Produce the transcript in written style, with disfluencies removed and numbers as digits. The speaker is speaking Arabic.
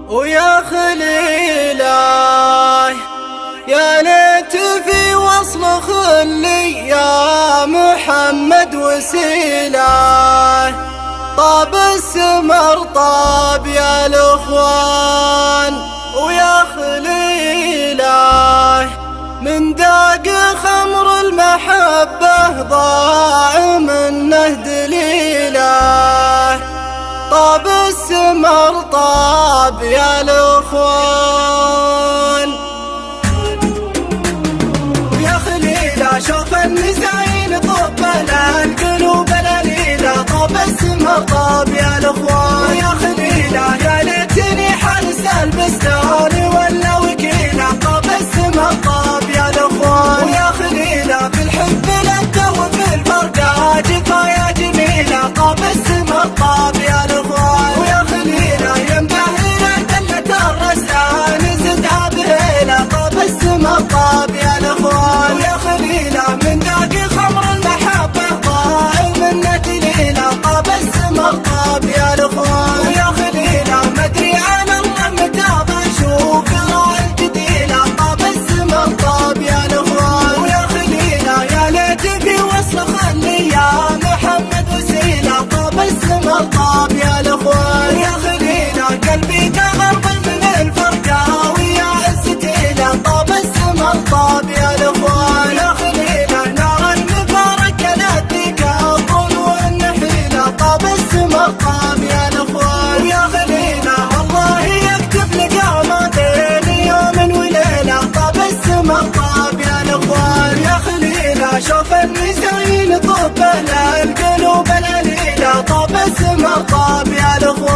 ويا خليله يا ليت في وصل خلي يا محمد وسيله. طاب السمر طاب يا الاخوان ويا خليله من داق خمر المحبة ضاع منه دليله. طاب السمر طاب يا الاخوان ويا خليله شوف النزاعين طب القلوب الأليلة. طاب السمر طاب يا الاخوان ويا خليله يا ليتني حارس البستان ولا وكيله. طاب السمر طاب يا الاخوان ويا خليله في الحب لده وفي الفرقة جفا يا جميله. طاب السمر طاب يا الاخوان ويا خليله ينبهر دلة الرسان زدها بهيله. طاب السمر طاب يا الاخوان ويا خليله من ذاق خمر المحبة ضاع منه دليله. طاب السمر طاب يا الاخوان ويا خليله مدري انا الله متى بشوف راعي الجديله. طاب السمر طاب يا الاخوان ويا خليله يا ليت في وصل خلي يا محمد وسيله. طاب السمر طاب يا الاخوان ويا خليله قلبي تغربل من الفرقه ويا عزتيله. طاب السمر طاب يا الاخوان ويا خليله نار المفارق نديك الظل والنحيله. طاب السمر طاب يا الاخوان ويا خليله والله يكتب لك اماتين يوم وليله. طاب السمر طاب يا الاخوان يا خليله شوف النزاعين طب القلوب الأليلة. طاب السمر طاب يا الاخوان